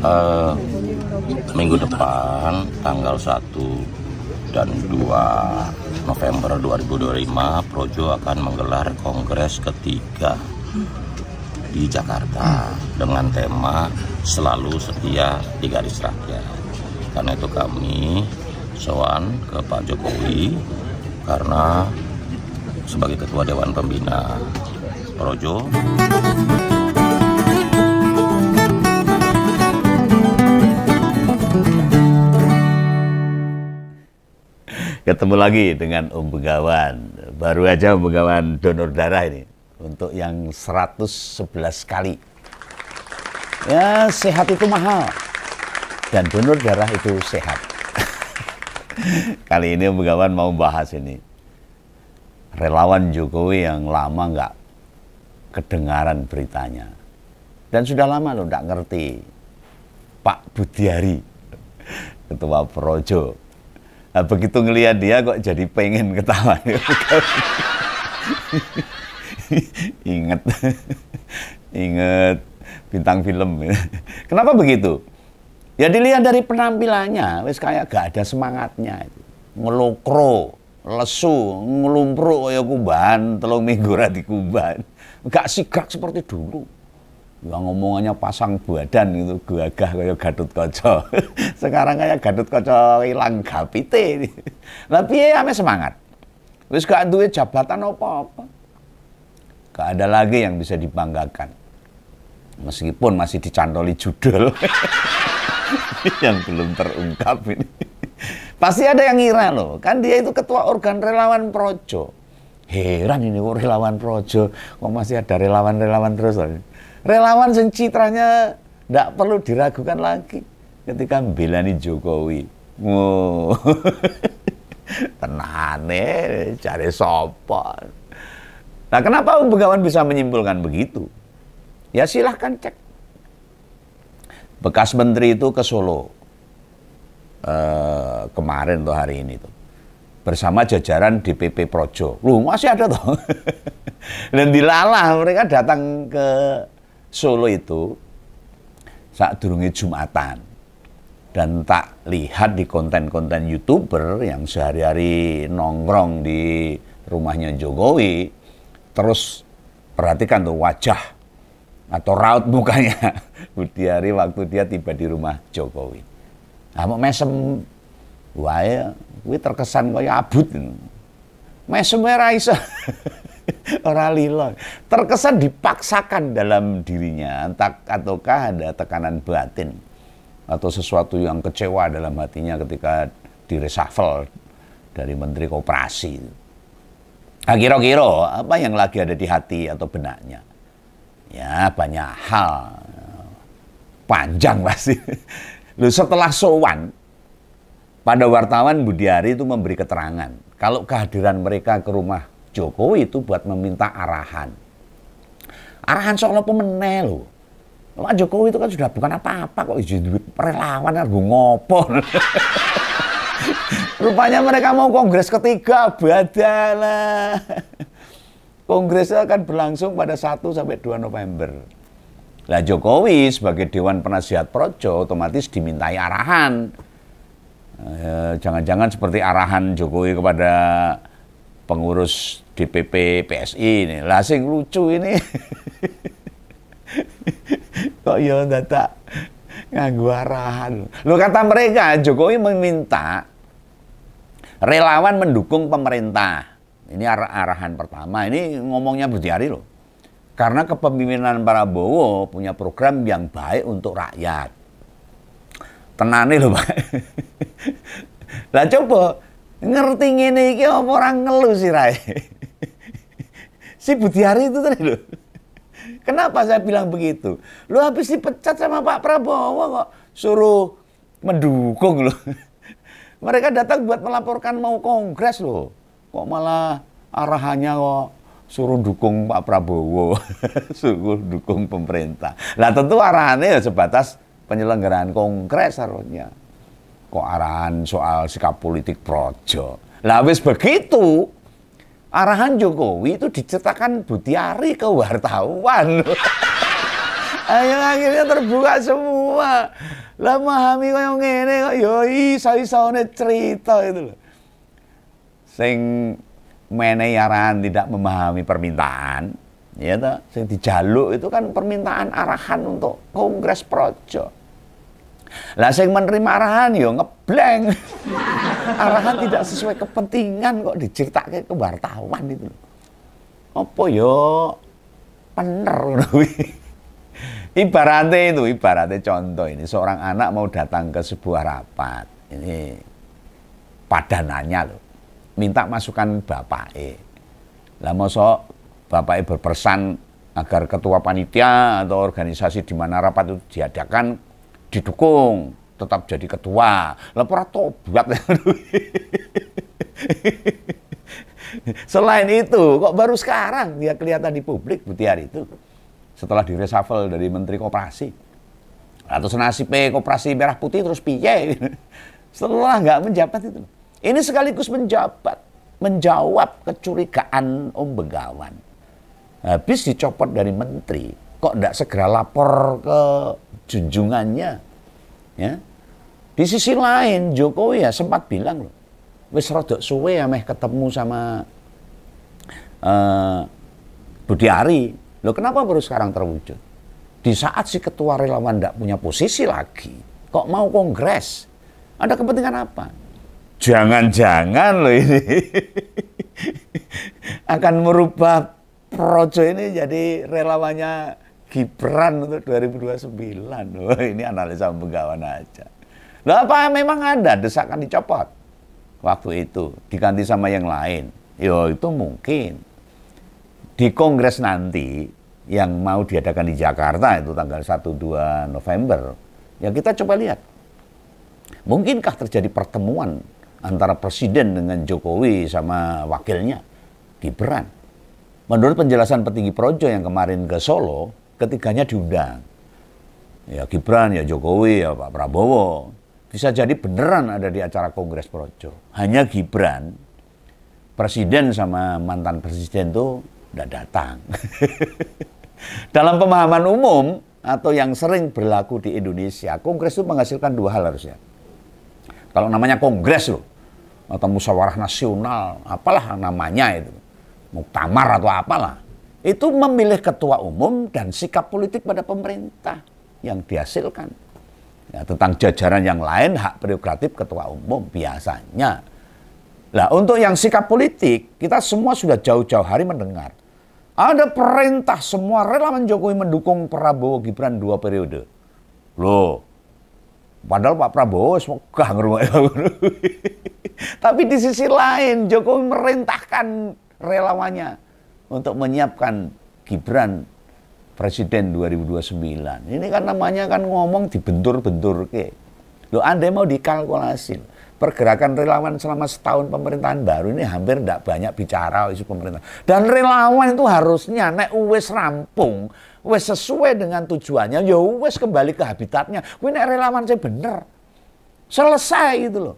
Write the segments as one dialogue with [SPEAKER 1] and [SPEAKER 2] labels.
[SPEAKER 1] Eh, Minggu depan tanggal 1 dan 2 November 2025 Projo akan menggelar kongres ketiga di Jakarta dengan tema Selalu Setia di Garis Rakyat. Karena itu kami sowan ke Pak Jokowi karena sebagai Ketua Dewan Pembina Projo.
[SPEAKER 2] Ketemu lagi dengan Om Begawan. Baru aja Om Begawan donor darah ini untuk yang 111 kali. Ya, sehat itu mahal dan donor darah itu sehat. Kali ini Om Begawan mau bahas ini. Relawan Jokowi yang lama nggak kedengaran beritanya. Dan sudah lama loh nggak ngerti. Pak Budiari, Ketua Projo. Nah, begitu ngelihat dia kok jadi pengen ketawa. Ingat bintang film. Kenapa begitu? Ya dilihat dari penampilannya, wis kayak gak ada semangatnya. Ngelokro, lesu, ngelumpruk kayak kuban, 3 minggu ra dikuban. Gak sigrak seperti dulu. Ya ngomongannya pasang badan gitu, gagah kayak Gatotkaca. Sekarang kayak Gatotkaca hilang gapite. Lah piye ame semangat? Wis gak duwe jabatan apa-apa. Gak ada lagi yang bisa dibanggakan. Meskipun masih dicantoli judul yang belum terungkap ini. Pasti ada yang ngira loh, kan dia itu ketua organ relawan Projo. Heran ini kok relawan Projo, kok masih ada relawan-relawan terus. Relawan yang citranya tidak perlu diragukan lagi ketika membelani Jokowi. Wow. Tenane cari sopo. Nah, kenapa Om Begawan bisa menyimpulkan begitu? Ya silahkan cek. Bekas menteri itu ke Solo kemarin tuh hari ini tuh bersama jajaran DPP Projo. Loh, masih ada toh. Dan dilalah mereka datang ke Solo itu saat durunge Jumatan, dan tak lihat di konten-konten YouTuber yang sehari-hari nongkrong di rumahnya Jokowi, terus perhatikan tuh wajah atau raut mukanya Budiari waktu dia tiba di rumah Jokowi. Nah, mau mesem wae kuwi terkesan kaya abut. Mesem ora iso. Ora lilo. Terkesan dipaksakan dalam dirinya, ataukah ada tekanan batin atau sesuatu yang kecewa dalam hatinya ketika direshuffle dari Menteri Koperasi. Nah, kira-kira apa yang lagi ada di hati atau benaknya? Ya, banyak hal. Panjang pasti. Loh, setelah sowan pada wartawan, Budiari itu memberi keterangan kalau kehadiran mereka ke rumah Jokowi itu buat meminta arahan. Arahan soal apa meneh lho. Pak Jokowi itu kan sudah bukan apa-apa kok jadi relawan argo ngopo. Rupanya mereka mau kongres ketiga, badalah. Kongresnya akan berlangsung pada 1 sampai 2 November. Lah Jokowi sebagai Dewan Penasihat Projo otomatis dimintai arahan. Jangan-jangan seperti arahan Jokowi kepada pengurus DPP PSI ini. Lah sing lucu ini. Kok ya data nganggo arahan. Loh, kata mereka Jokowi meminta relawan mendukung pemerintah. Ini arahan pertama. Ini ngomongnya Budiari loh. Karena kepemimpinan Prabowo punya program yang baik untuk rakyat. Tenane loh, Pak. Lah coba ngerti ngene iki apa orang ngeluh sih Rai? Si Budiari itu tadi loh. Kenapa saya bilang begitu? Lu habis dipecat sama Pak Prabowo kok suruh mendukung loh. Mereka datang buat melaporkan mau kongres loh. Kok malah arahannya kok suruh dukung Pak Prabowo, suruh dukung pemerintah. Lah tentu arahannya ya sebatas penyelenggaraan kongres harusnya. Kok arahan soal sikap politik Projo. Lah wis begitu, arahan Jokowi itu diceritakan Budiari ke wartawan. Ayo akhirnya terbuka semua. Lah memahami kaya ngene kok ya iso-isone cerita itu loh. Sing menehi arahan tidak memahami permintaan, ya toh, sing dijaluk itu kan permintaan arahan untuk Kongres Projo. Lah sing menerima arahan ya ngebleng. Arahan tidak sesuai kepentingan kok diceritake ke wartawan itu loh. Apa ya bener ngono ibaratnya contoh ini, seorang anak mau datang ke sebuah rapat, ini padanannya loh, minta masukan bapaknya. Lah mosok bapaknya berpesan agar ketua panitia atau organisasi di mana rapat itu diadakan didukung, tetap jadi ketua. Lah ora tobat. Selain itu, kok baru sekarang dia kelihatan di publik Butiar itu? Setelah direshuffle dari Menteri Koperasi. Atau senasib Koperasi Merah Putih terus piye? Setelah nggak menjabat itu. Ini sekaligus menjawab kecurigaan Om Begawan. Habis dicopot dari menteri, kok nggak segera lapor ke junjungannya? Ya. Di sisi lain, Jokowi ya sempat bilang loh, wis rodok suwe ya meh ketemu sama Budi Ari. Loh kenapa baru sekarang terwujud? Di saat si ketua relawan tidak punya posisi lagi, kok mau kongres? Ada kepentingan apa? Jangan-jangan loh ini akan merubah Projo ini jadi relawannya Gibran untuk 2029. Loh, ini analisa Begawan aja. Loh apa memang ada desakan dicopot? Waktu itu diganti sama yang lain. Yo itu mungkin di kongres nanti yang mau diadakan di Jakarta itu tanggal 1-2 November, ya kita coba lihat. Mungkinkah terjadi pertemuan antara presiden dengan Jokowi sama wakilnya Gibran? Menurut penjelasan petinggi Projo yang kemarin ke Solo, ketiganya diundang. Ya Gibran, ya Jokowi, ya Pak Prabowo. Bisa jadi beneran ada di acara Kongres Projo. Hanya Gibran, presiden sama mantan presiden tuh tidak datang. Dalam pemahaman umum atau yang sering berlaku di Indonesia, kongres itu menghasilkan dua hal harusnya. Kalau namanya kongres loh, atau musyawarah nasional, apalah namanya itu, muktamar atau apalah, itu memilih ketua umum dan sikap politik pada pemerintah yang dihasilkan. Ya, tentang jajaran yang lain, hak prerogatif ketua umum biasanya. Nah, untuk yang sikap politik, kita semua sudah jauh-jauh hari mendengar. Ada perintah semua relawan Jokowi mendukung Prabowo Gibran 2 periode. Loh, padahal Pak Prabowo semoga ngerumah. Tapi di sisi lain, Jokowi merintahkan relawannya untuk menyiapkan Gibran Presiden 2029. Ini kan namanya kan ngomong dibentur-bentur ke. Loh, Anda mau dikalkulasi. Pergerakan relawan selama setahun pemerintahan baru ini hampir tidak banyak bicara isu pemerintah. Dan relawan itu harusnya nek wis rampung, wis sesuai dengan tujuannya, ya wis kembali ke habitatnya. Kuwi nek relawan saya bener. Selesai gitu loh.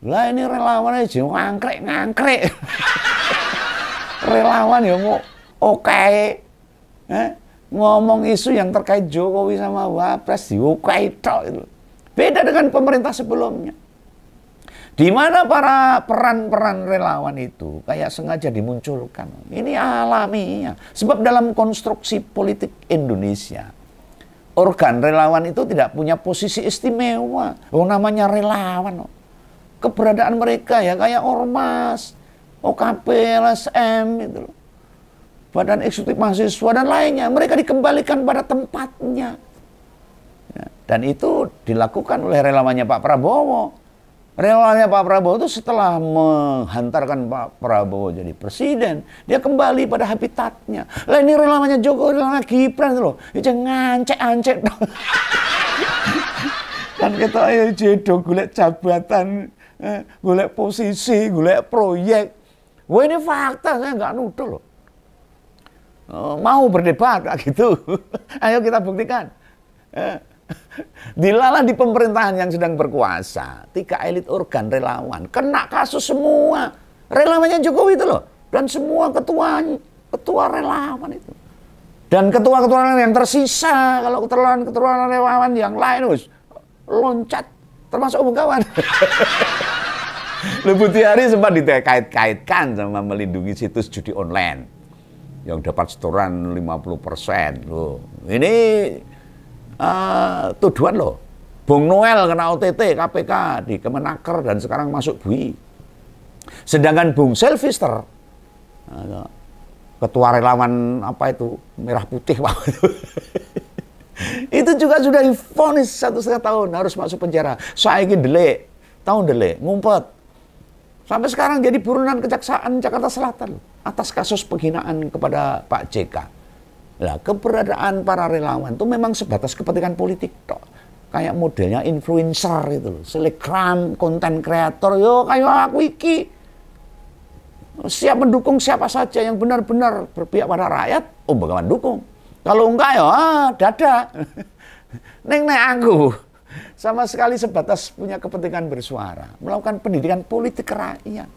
[SPEAKER 2] Lah ini relawan aja ngangkrek. Relawan ya mau oke. Ngomong isu yang terkait Jokowi sama Wapres diokai tok itu. Beda dengan pemerintah sebelumnya. Di mana para peran-peran relawan itu kayak sengaja dimunculkan. Ini alaminya. Sebab dalam konstruksi politik Indonesia, organ relawan itu tidak punya posisi istimewa. Oh, namanya relawan. Keberadaan mereka ya kayak ormas, OKP, LSM itu loh. Badan Eksekutif Mahasiswa dan lainnya. Mereka dikembalikan pada tempatnya. Ya, dan itu dilakukan oleh relawannya Pak Prabowo. Relawannya Pak Prabowo itu setelah menghantarkan Pak Prabowo jadi presiden, dia kembali pada habitatnya. Lah ini relawannya Jokowi, relawannya Gibran loh, itu ngancek-ancek. Kan kita ayo jedo golek jabatan, golek posisi, golek proyek. Wah ini fakta, saya nggak nuduh loh. Mau berdebat gitu, ayo kita buktikan. Dilalah di pemerintahan yang sedang berkuasa, 3 elit organ relawan kena kasus semua. Relawannya Jokowi itu loh, dan semua ketua relawan itu Dan ketua-ketua yang tersisa, kalau keturunan relawan yang lain wis loncat, termasuk Bungkawan. Loh, Butiari sempat dikait-kaitkan sama melindungi situs judi online yang dapat setoran 50%. Loh, ini tuduhan loh. Bung Noel kena OTT KPK di Kemenaker dan sekarang masuk BUI. Sedangkan Bung Sylvester, ketua relawan apa itu, merah putih waktu itu juga sudah divonis 1,5 tahun harus masuk penjara. Saiki delik, tahun delik, ngumpet. Sampai sekarang jadi buronan Kejaksaan Jakarta Selatan atas kasus penghinaan kepada Pak JK. Nah, keberadaan para relawan itu memang sebatas kepentingan politik toh. Kayak modelnya influencer itu loh, selebgram, konten kreator, yo kayak aku iki. Siap mendukung siapa saja yang benar-benar berpihak pada rakyat, bakalan dukung. Kalau enggak ya dada. Neng aku sama sekali sebatas punya kepentingan bersuara, melakukan pendidikan politik rakyat,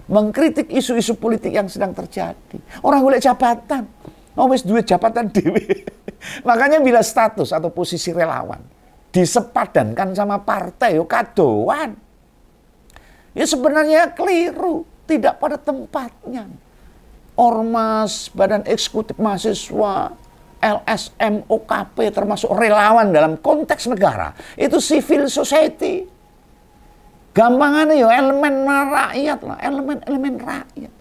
[SPEAKER 2] mengkritik isu-isu politik yang sedang terjadi. Orang golek jabatan, wis duit jabatan dewe. Makanya bila status atau posisi relawan disepadankan sama partai, yo kadoan. Ya sebenarnya keliru. Tidak pada tempatnya. Ormas, Badan Eksekutif Mahasiswa, LSM, OKP, termasuk relawan dalam konteks negara, itu civil society. Gampangannya ya elemen rakyat lah, elemen rakyat.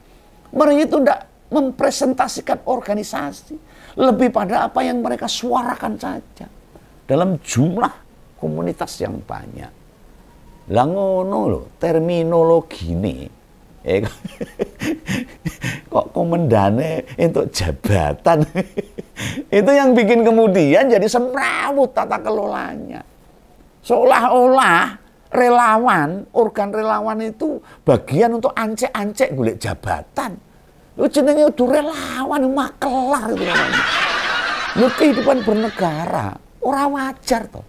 [SPEAKER 2] Mereka itu tidak mempresentasikan organisasi, lebih pada apa yang mereka suarakan saja dalam jumlah komunitas yang banyak. Lah ngono lho, terminologi ini kok komendane untuk jabatan itu yang bikin kemudian jadi semrawut tata kelolanya, seolah-olah relawan, organ relawan itu bagian untuk ancek-ancek golek jabatan. Lu jenenge udah relawan makelar itu namanya. Lu kehidupan bernegara ora wajar toh.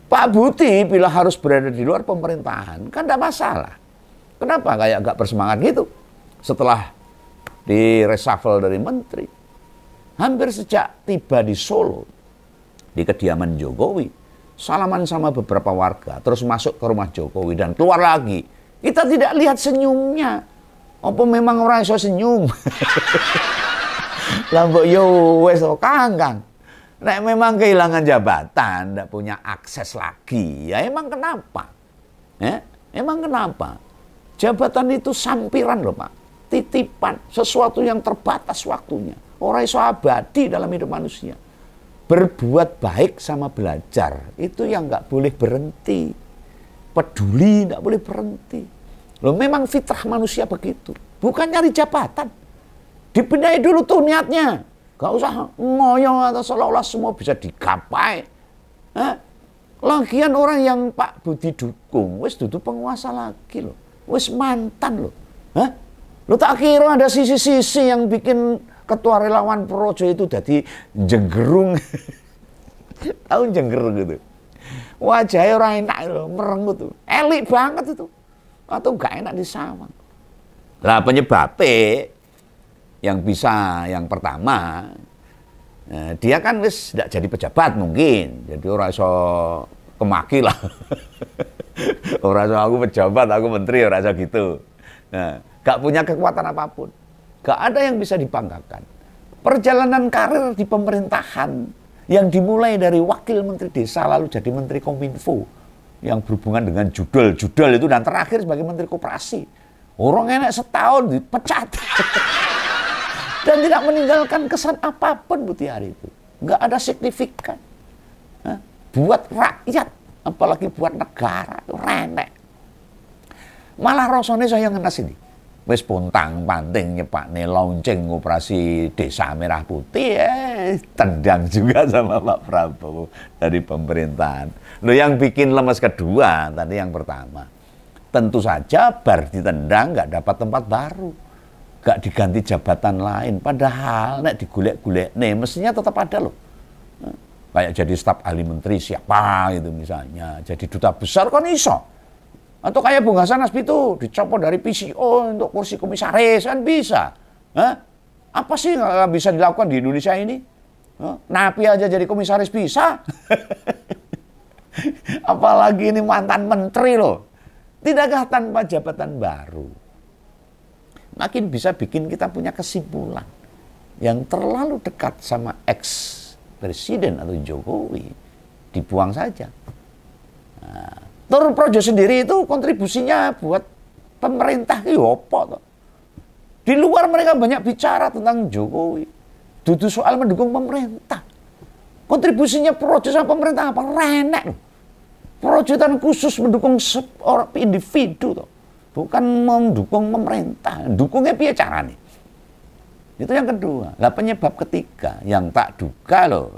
[SPEAKER 2] Pak Buti bila harus berada di luar pemerintahan kan tidak masalah. Kenapa kayak gak bersemangat gitu? Setelah di reshuffle dari menteri, hampir sejak tiba di Solo, di kediaman Jokowi, salaman sama beberapa warga, terus masuk ke rumah Jokowi dan keluar lagi. Kita tidak lihat senyumnya. Apa memang orang iso senyum? Lah mbok yo wis kangkang. Nek memang kehilangan jabatan, tidak punya akses lagi, ya emang kenapa? Emang kenapa? Jabatan itu sampiran loh Pak, titipan, sesuatu yang terbatas waktunya. Orang iso abadi dalam hidup manusia. Berbuat baik sama belajar, itu yang nggak boleh berhenti. Peduli nggak boleh berhenti. Loh memang fitrah manusia begitu, bukan nyari jabatan. Dibenahi dulu tuh niatnya. Gak usah ngoyo atau seolah-olah semua bisa digapai. Lagian orang yang Pak Budi dukung, wis duduk penguasa lagi loh. Wis mantan loh. Lo tak kira ada sisi-sisi yang bikin ketua relawan Projo itu jadi jenggerung. Tahu jenggerung gitu. Wajahnya orang enak loh, merengut tuh. Elit banget itu. Atau gak enak disawang. Lah penyebabnya yang bisa, yang pertama, dia kan wis tidak jadi pejabat mungkin. Jadi orang iso kemaki lah. Orang aku pejabat, aku menteri, orang gitu. Nah, gak punya kekuatan apapun. Gak ada yang bisa dibanggakan. Perjalanan karir di pemerintahan yang dimulai dari wakil menteri desa lalu jadi menteri Kominfo yang berhubungan dengan judul-judul itu dan terakhir sebagai menteri koperasi. Orang enak setahun dipecat. Dan tidak meninggalkan kesan apapun Butiari itu. Gak ada signifikan. Buat rakyat. Apalagi buat negara itu renek. Malah rasanya saya ngenes ini. Wis pontang panting nyepakne launching operasi Desa Merah Putih, tendang juga sama Pak Prabowo dari pemerintahan. Loh yang bikin lemes kedua tadi yang pertama. Tentu saja bar ditendang nggak dapat tempat baru. Nggak diganti jabatan lain. Padahal nek digolek-golek nih mestinya tetap ada loh. Kayak jadi staf ahli menteri siapa gitu misalnya. Jadi duta besar kan iso. Atau kayak Bung Hasan Nasbi itu dicopot dari PCO untuk kursi komisaris kan bisa. Apa sih yang bisa dilakukan di Indonesia ini? Napi aja jadi komisaris bisa. Apalagi ini mantan menteri loh. Tidakkah tanpa jabatan baru makin bisa bikin kita punya kesimpulan yang terlalu dekat sama ex-presiden atau Jokowi dibuang saja. Nah, Tur Projo sendiri itu kontribusinya buat pemerintah apa toh? Di luar mereka banyak bicara tentang Jokowi. Dudu soal mendukung pemerintah. Kontribusinya Projo sama pemerintah apa? Renek. Projo kan khusus mendukung seorang individu toh. Bukan mendukung pemerintah. Dukungnya piye carane? Itu yang kedua. Lah penyebab ketiga yang tak duga loh.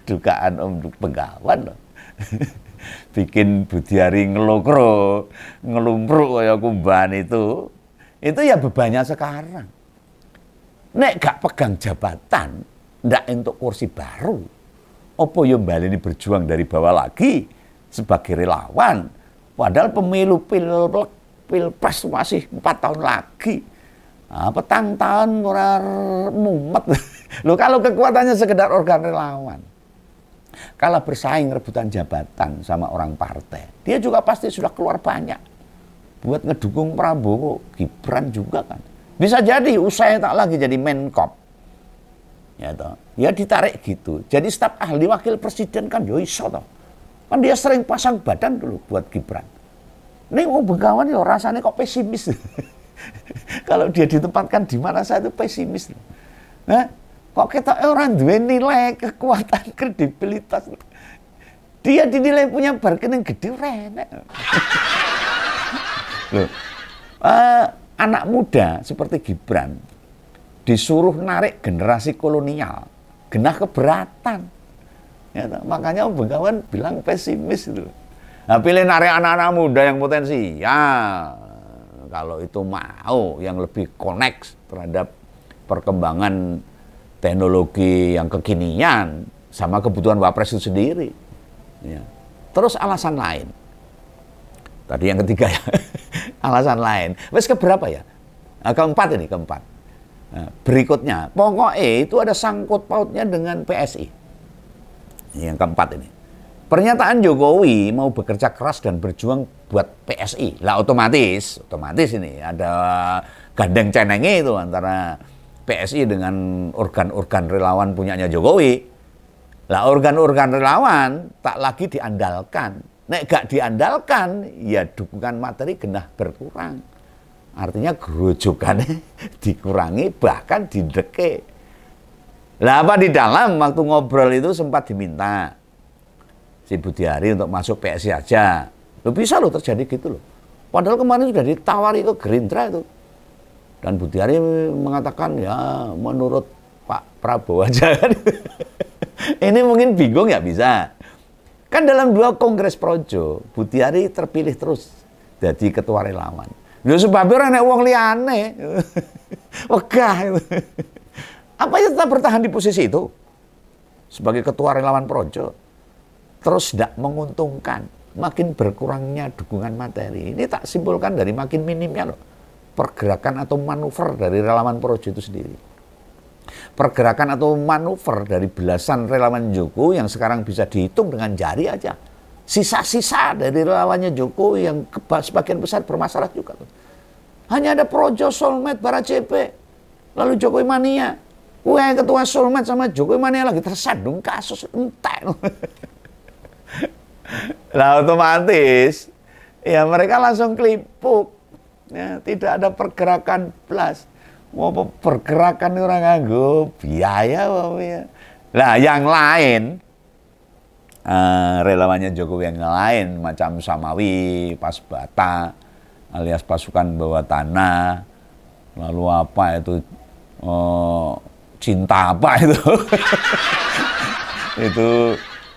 [SPEAKER 2] Dugaan Om Begawan loh. Bikin Budiari ngelokro, ngelumpruk kayak kumbahan itu ya bebannya sekarang. Nek gak pegang jabatan, ndak untuk kursi baru. Opo yo baleni berjuang dari bawah lagi sebagai relawan. Padahal pemilu pilpres masih 4 tahun lagi. Nah, petang tahun ora mumet. Loh kalau kekuatannya sekedar organ relawan. Kalau bersaing rebutan jabatan sama orang partai, dia juga pasti sudah keluar banyak buat ngedukung Prabowo, Gibran juga kan. Bisa jadi usai tak lagi jadi Menkop. Ya toh. Ya ditarik gitu. Jadi staf ahli wakil presiden kan yo iso toh. Kan dia sering pasang badan dulu buat Gibran. Ini mau Begawan ya rasanya kok pesimis. Kalau dia ditempatkan di mana saya itu pesimis. Nah, kok kita orang duwe nilai kekuatan kredibilitas. Dia dinilai punya bargaining gede renek. Loh, anak muda seperti Gibran disuruh narik generasi kolonial, genah keberatan. Ya, makanya Om Begawan bilang pesimis itu. Nah, pilih narik anak-anak muda yang potensial. Kalau itu mau yang lebih connect terhadap perkembangan teknologi yang kekinian sama kebutuhan Wapres itu sendiri. Ya. Terus alasan lain. Tadi yang ketiga ya. Alasan lain. Wes keberapa ya? Nah, keempat ini, keempat. Nah, berikutnya, pokoknya itu ada sangkut pautnya dengan PSI. Yang keempat ini. Pernyataan Jokowi mau bekerja keras dan berjuang buat PSI. Lah otomatis ini ada gandeng cenenge itu antara PSI dengan organ-organ relawan punyanya Jokowi. Lah organ-organ relawan tak lagi diandalkan. Nek gak diandalkan, ya dukungan materi genah berkurang. Artinya gerojokannya dikurangi, bahkan dideke. Lah apa di dalam waktu ngobrol itu sempat diminta si Budiari untuk masuk PSI aja. Loh bisa loh terjadi gitu loh. Padahal kemarin sudah ditawari ke Gerindra itu. Dan Budiari mengatakan ya menurut Pak Prabowo aja kan. Ini mungkin bingung ya bisa. Kan dalam 2 kongres Projo, Budiari terpilih terus jadi ketua relawan. Lho sebabnya nek wong liyane. Wegah itu. Apa ya tetap bertahan di posisi itu? Sebagai ketua relawan Projo. Terus tidak menguntungkan, makin berkurangnya dukungan materi. Ini tak simpulkan dari makin minimnya loh pergerakan atau manuver dari relawan Projo itu sendiri. Pergerakan atau manuver dari belasan relawan Jokowi yang sekarang bisa dihitung dengan jari aja. Sisa-sisa dari relawannya Jokowi yang sebagian besar bermasalah juga tuh. Hanya ada Projo, Solmed, Baracepe, lalu Jokowi Mania. Wah, ketua Solmed sama Jokowi Mania lagi tersandung kasus entek. Nah otomatis ya mereka langsung kelipuk ya, tidak ada pergerakan plus. Mau pergerakan orang nganggo biaya ya. Nah yang lain relawannya Jokowi yang lain macam Samawi, Pasbata alias pasukan bawah tanah, lalu apa itu cinta apa itu itu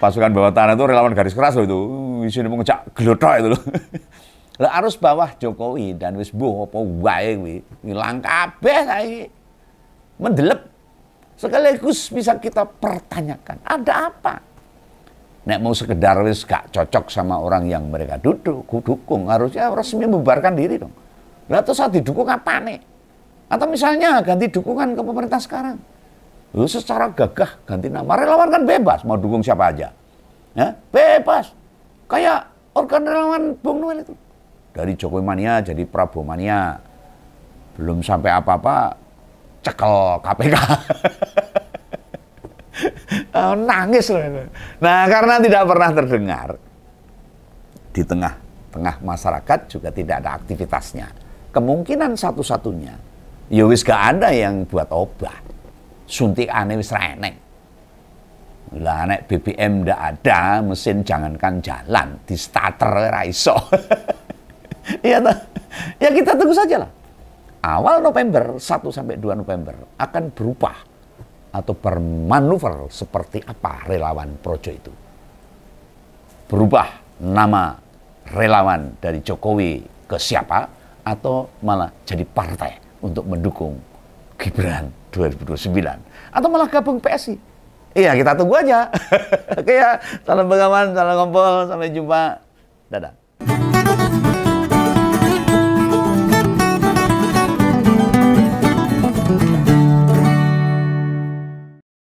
[SPEAKER 2] pasukan bawah tanah itu relawan garis keras loh itu. Isinya mau ngejak gelotok itu loh. Lah arus bawah Jokowi dan wis mbuh apa wae kuwi ilang kabeh saiki. Mendelep. Sekaligus bisa kita pertanyakan, ada apa? Nek mau sekedar wis gak cocok sama orang yang mereka dukung, harusnya resmi membubarkan diri dong. Lah terus saat didukung apa nih? Atau misalnya ganti dukungan ke pemerintah sekarang. Lu secara gagah ganti nama. Relawan kan bebas, mau dukung siapa aja. Ya, bebas. Kayak organ relawan Bung Noel itu. Dari Jokowi mania jadi Prabowo mania. Belum sampai apa-apa, cekel KPK. Nangis loh. Nah, karena tidak pernah terdengar, di tengah-tengah masyarakat juga tidak ada aktivitasnya. Kemungkinan satu-satunya, ya wis gak ada yang buat obat. Suntik aneh wis ra enek. Lah nek BBM ndak ada, mesin jangankan jalan, di starter ra iso. Iya toh? Ya kita tunggu saja lah. Awal November, 1 sampai 2 November akan berubah atau bermanuver seperti apa relawan Projo itu. Berubah nama relawan dari Jokowi ke siapa, atau malah jadi partai untuk mendukung Gibran 2029, atau malah gabung PSI. Iya, kita tunggu aja. Oke ya, salam pengaman, salam ngompol, sampai jumpa. Dadah.